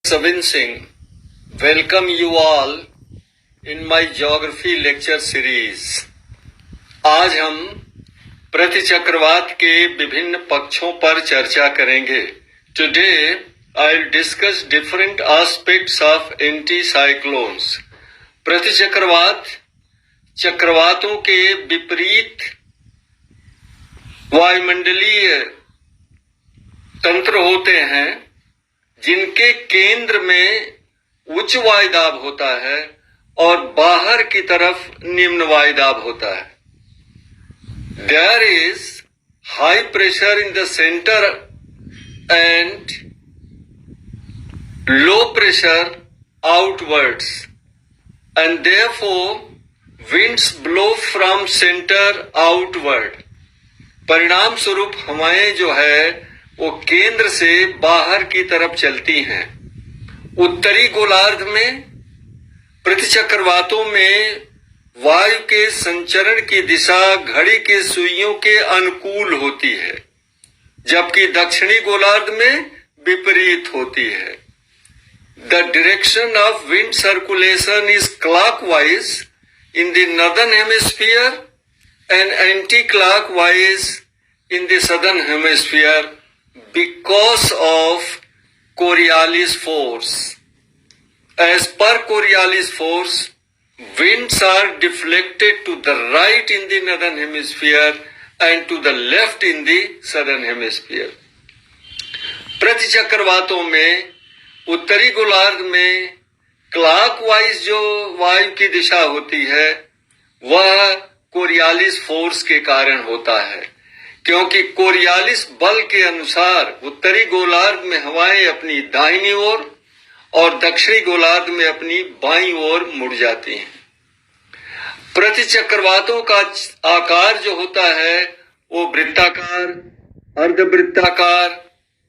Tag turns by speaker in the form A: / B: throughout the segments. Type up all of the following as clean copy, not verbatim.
A: Savin Singh, welcome you all in my geography lecture series. आज हम प्रतिचक्रवात के विभिन्न पक्षों पर चर्चा करेंगे. Today I'll discuss different aspects of anticyclones. प्रतिचक्रवात चक्रवातों के विपरीत वायुमंडलीय तंत्र होते हैं जिनके केंद्र में उच्च वायुदाब होता है और बाहर की तरफ निम्न वायुदाब होता है. There is high pressure in the center and low pressure outwards, and therefore winds blow from center outward. परिणाम स्वरूप हवाएं जो है वो केंद्र से बाहर की तरफ चलती हैं. उत्तरी गोलार्ध में प्रतिचक्रवातों में वायु के संचरण की दिशा घड़ी के सुइयों के अनुकूल होती है, जबकि दक्षिणी गोलार्ध में विपरीत होती है. The direction of wind circulation is clockwise in the northern hemisphere and anti-clockwise in the southern hemisphere because of Coriolis force. As per Coriolis force, winds are deflected to the right in the northern hemisphere and to the left in the southern hemisphere. प्रतिचक्रवातों में उत्तरी गोलार्ध में clockwise जो वायु की दिशा होती है वह कोरियालिस फोर्स के कारण होता है, क्योंकि कोरियालिस बल के अनुसार उत्तरी गोलार्ध में हवाएं अपनी दाहिनी ओर और दक्षिणी गोलार्ध में अपनी बाईं ओर मुड़ जाती हैं. प्रतिचक्रवातों का आकार जो होता है वो वृत्ताकार, अर्धवृत्ताकार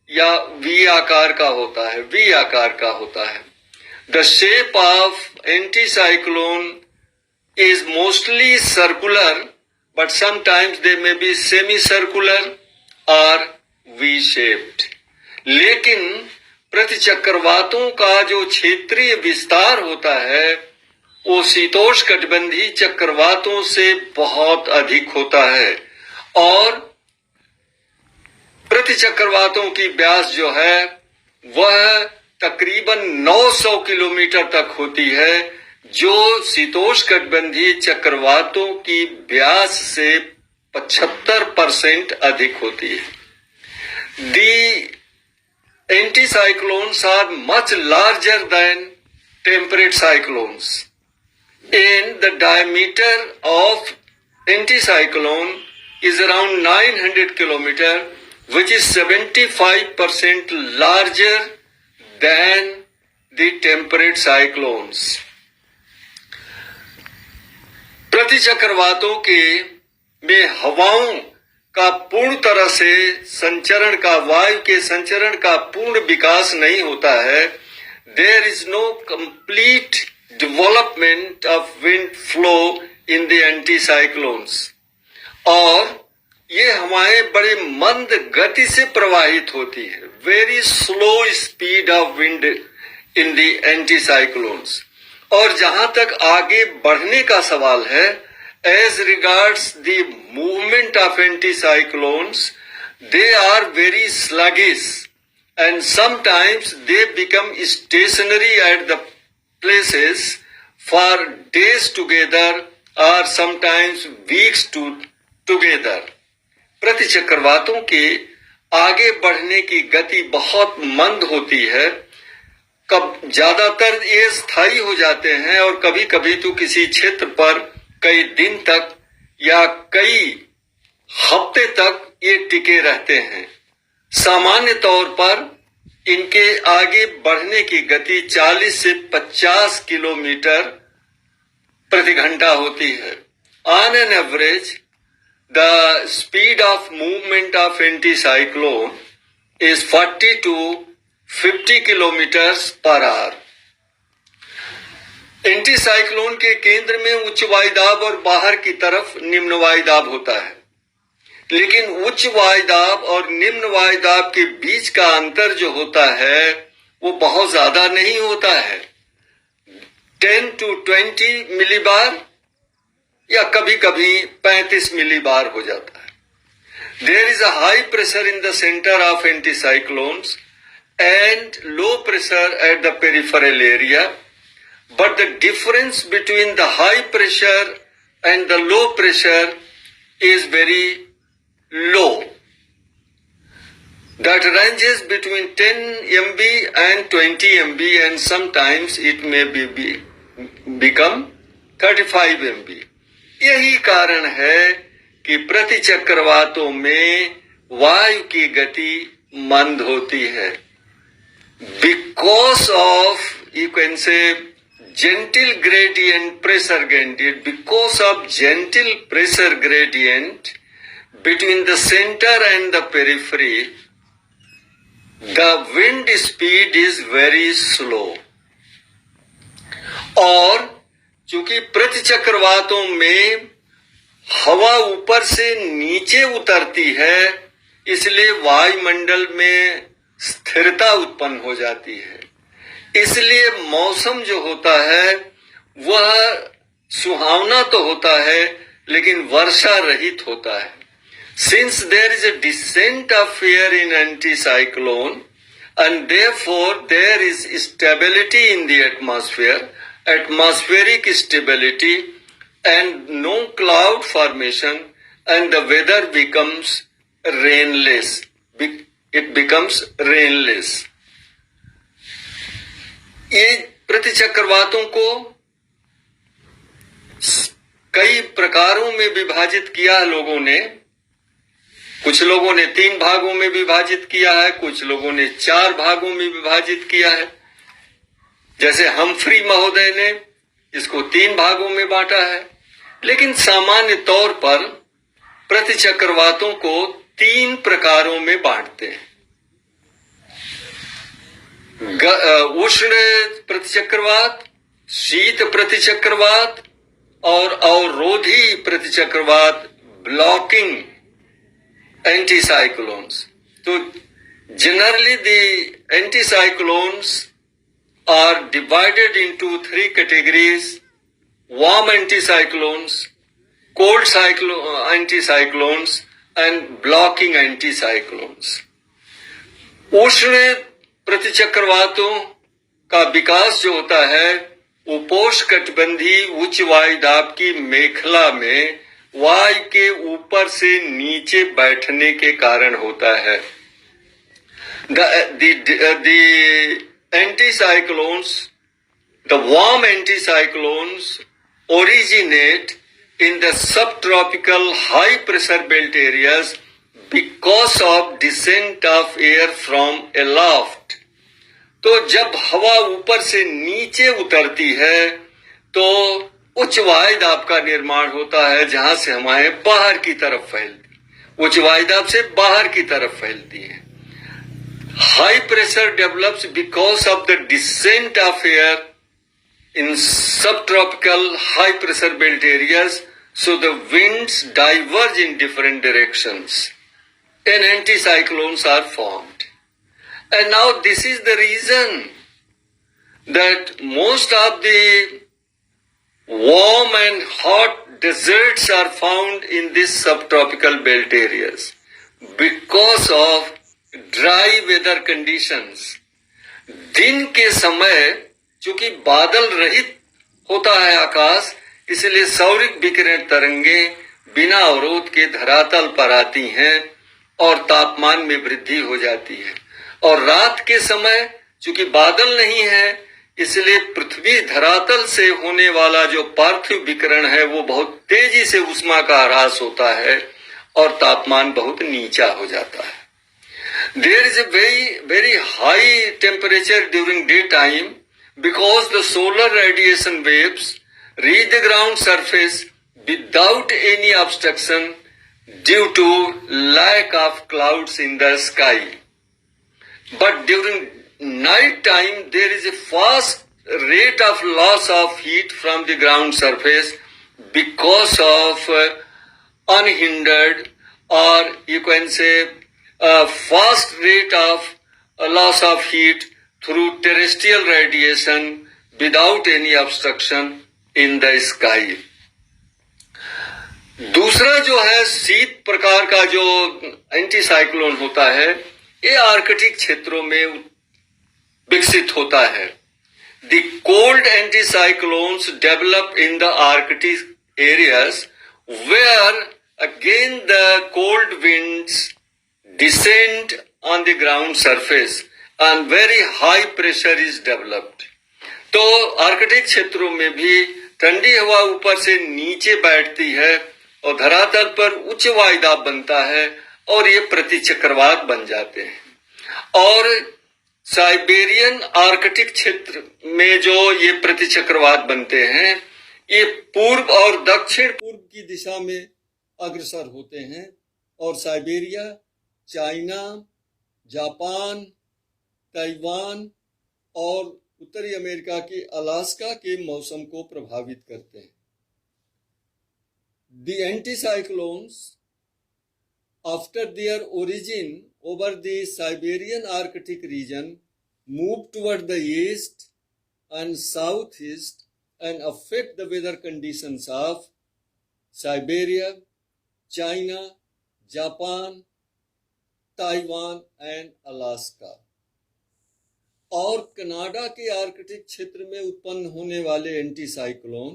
A: या वी आकार का होता है. वी आकार का होता है. The shape of anticyclone is mostly circular, but sometimes they may be semicircular or V-shaped. लेकिन प्रतिचक्रवातों का जो क्षेत्रीय विस्तार होता है वो शीतोष्णकटिबंधीय चक्रवातों से बहुत अधिक होता है और प्रतिचक्रवातों की व्यास जो है वह तकरीबन 900 किलोमीटर तक होती है, जो शीतोष्णकटिबंधीय चक्रवातों की व्यास से 75% अधिक होती है. The anticyclones are much larger than temperate cyclones, and the diameter of anticyclone is around 900 kilometer, which is 75% larger than the temperate cyclones. प्रतिचक्रवातों के में हवाओं का पूर्ण तरह से संचरण का, वायु के संचरण का पूर्ण विकास नहीं होता है. There is no complete development of wind flow in the anticyclones. और ये हवाएं बड़े मंद गति से प्रवाहित होती है. Very slow speed of wind in the anticyclones. और जहां तक आगे बढ़ने का सवाल है, as regards the movement of anticyclones, they are very sluggish and sometimes they become stationary at the places for days together or sometimes weeks together. प्रतिचक्रवातों के आगे बढ़ने की गति बहुत मंद होती है. कब ज्यादातर ये स्थायी हो जाते हैं और कभी कभी तो किसी क्षेत्र पर कई दिन तक या कई हफ्ते तक ये टिके रहते हैं. सामान्य तौर पर इनके आगे बढ़ने की गति 40 से 50 किलोमीटर प्रति घंटा होती है. On an average the speed of movement of anticyclone is 40 to 50 kilometres per hour. Anticyclone के केंद्र में उच्च वायुदाब और बाहर की तरफ निम्न वायुदाब होता है. लेकिन उच्च वायुदाब और निम्न वायुदाब के बीच का अंतर जो होता है वो बहुत ज्यादा नहीं होता है, 10 to 20 मिलीबार या कभी कभी 35 मिलीबार हो जाता है. There is a high pressure in the center of anticyclones and low pressure at the peripheral area, but the difference between the high pressure and the low pressure is very low. That ranges between 10 MB and 20 MB, and sometimes it may become 35 MB. यही कारण है कि प्रतिचक्रवातों में वायु की गति मंद होती है. Because of, you can say, gentle gradient, pressure gradient, because of gentle pressure gradient between the center and the periphery, the wind speed is very slow. और चूंकि प्रतिचक्रवातों में हवा ऊपर से नीचे उतरती है, इसलिए वायुमंडल में स्थिरता उत्पन्न हो जाती है. इसलिए मौसम जो होता है वह सुहावना तो होता है लेकिन वर्षा रहित होता है. Since there is a descent of air in anticyclone and therefore there is stability in the atmosphere, atmospheric stability and no cloud formation, and the weather becomes rainless. It becomes rainless. ये प्रतिचक्रवातों को कई प्रकारों में विभाजित किया लोगों ने. कुछ लोगों ने 3 भागों में विभाजित किया है, कुछ लोगों ने 4 भागों में विभाजित किया है. जैसे हम्फ्री महोदय ने इसको 3 भागों में बांटा है. लेकिन सामान्य तौर पर प्रतिचक्रवातों को 3 प्रकारों में बांटते हैं. उष्ण प्रतिचक्रवात, शीत प्रतिचक्रवात और अवरोधी प्रतिचक्रवात, blocking anticyclones. So generally the anticyclones are divided into 3 categories: warm anticyclones, cold anticyclones and blocking anticyclones. उष्ण प्रतिचक्रवातों का विकास जो होता है उपोष्णकटिबंधीय उच्च वायुदाब की मेखला में वायु के ऊपर से नीचे बैठने के कारण होता है. The anticyclones, the warm anticyclones originate in the subtropical high pressure belt areas because of descent of air from aloft. तो जब हवा ऊपर से नीचे उतरती है तो उच्च वायुदाब का निर्माण होता है, जहां से हवाएं बाहर की तरफ फैलती, उच्च वायुदाब से बाहर की तरफ फैलती है. High pressure develops because of the descent of air in sub tropical high pressure belt areas, so the winds diverge in different directions and anticyclones are formed. And now this is the reason that most of the warm and hot deserts are found in these subtropical belt areas because of dry weather conditions. दिन के समय चूंकि बादल रहित होता है आकाश, इसलिए सौरिक विकिरण तरंगे बिना अवरोध के धरातल पर आती हैं और तापमान में वृद्धि हो जाती है. और रात के समय चूंकि बादल नहीं है, इसलिए पृथ्वी धरातल से होने वाला जो पार्थिव विकिरण है वो बहुत तेजी से ऊष्मा का ह्रास होता है और तापमान बहुत नीचा हो जाता है. There is a very high temperature during daytime because the solar radiation waves reach the ground surface without any obstruction due to lack of clouds in the sky. But during night time there is a fast rate of loss of heat from the ground surface because of unhindered, or you can say a fast rate of loss of heat through terrestrial radiation without any obstruction in the sky. दूसरा जो है शीत प्रकार का जो anti cyclone होता है, ये आर्कटिक क्षेत्रों में विकसित होता है. The cold anticyclones develop in the Arctic areas where again the cold winds descend on the ground surface and very high pressure is developed. तो आर्कटिक क्षेत्रों में भी ठंडी हवा ऊपर से नीचे बैठती है और धरातल पर उच्च वायुदाब बनता है और ये प्रतिचक्रवात बन जाते हैं. और साइबेरियन आर्कटिक क्षेत्र में जो ये प्रतिचक्रवात बनते हैं, ये पूर्व और दक्षिण पूर्व की दिशा में अग्रसर होते हैं और साइबेरिया, चाइना, जापान, ताइवान और उत्तरी अमेरिका के अलास्का के मौसम को प्रभावित करते हैं. The anticyclones, after their origin over the Siberian Arctic region, move toward the east and southeast and affect the weather conditions of Siberia, China, Japan, Taiwan and Alaska. और कनाडा के Arctic क्षेत्र में उत्पन्न होने वाले एंटीसाइक्लोन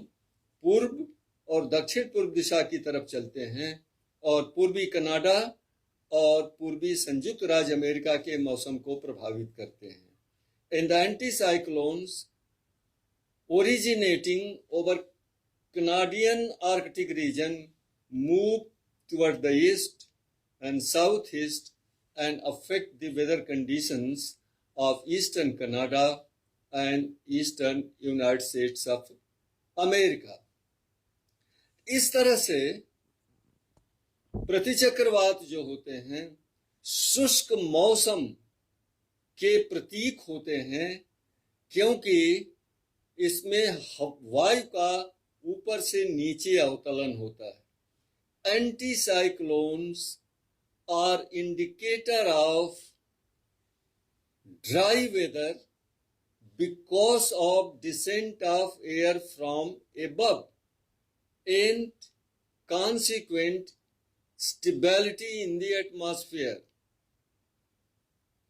A: पूर्व और दक्षिण पूर्व दिशा की तरफ चलते हैं और पूर्वी कनाडा और पूर्वी संयुक्त राज्य अमेरिका के मौसम को प्रभावित करते हैं. And the anticyclones originating over Canadian Arctic region move toward the east and south east and affect the weather conditions of eastern Canada and eastern United States of America. इस तरह से प्रतिचक्रवात जो होते हैं शुष्क मौसम के प्रतीक होते हैं, क्योंकि इसमें वायु का ऊपर से नीचे अवतलन होता है. Anticyclones are indicator of dry weather because of descent of air from above and consequent stability in the atmosphere.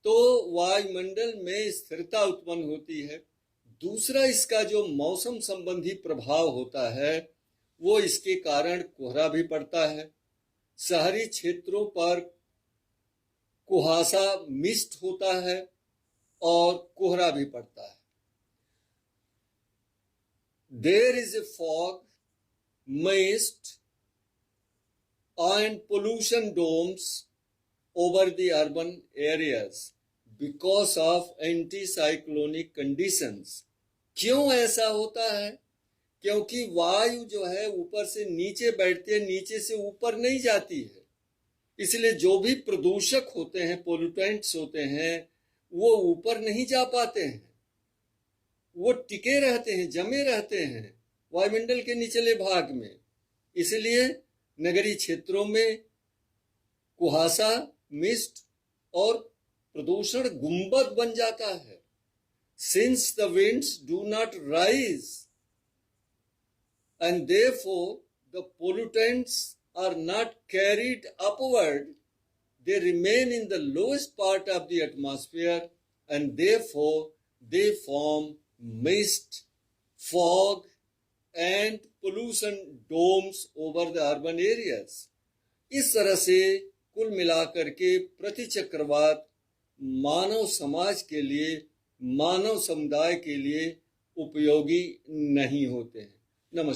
A: तो वायुमंडल में स्थिरता उत्पन्न होती है. दूसरा इसका जो मौसम संबंधी प्रभाव होता है वो इसके कारण कोहरा भी पड़ता है. शहरी क्षेत्रों पर कुहासा मिस्ट होता है और कोहरा भी पड़ता है. There is a fog, mist and pollution domes over the urban areas because of anticyclonic conditions. क्यों ऐसा होता है? क्योंकि वायु जो है ऊपर से नीचे बैठती है, नीचे से ऊपर नहीं जाती है. इसलिए जो भी प्रदूषक होते हैं, पोल्यूटेंट्स होते हैं, वो ऊपर नहीं जा पाते हैं. वो टिके रहते हैं, जमे रहते हैं वायुमंडल के निचले भाग में. इसलिए नगरीय क्षेत्रों में कुहासा, मिस्ट और प्रदूषण गुंबद बन जाता है. Since the winds do not rise and therefore the pollutants are not carried upward, they remain in the lowest part of the atmosphere and therefore they form mist, fog and pollution domes over the urban areas. इस तरह से कुल मिलाकर के प्रतिचक्रवात मानव समाज के लिए, मानव समुदाय के लिए उपयोगी नहीं होते हैं.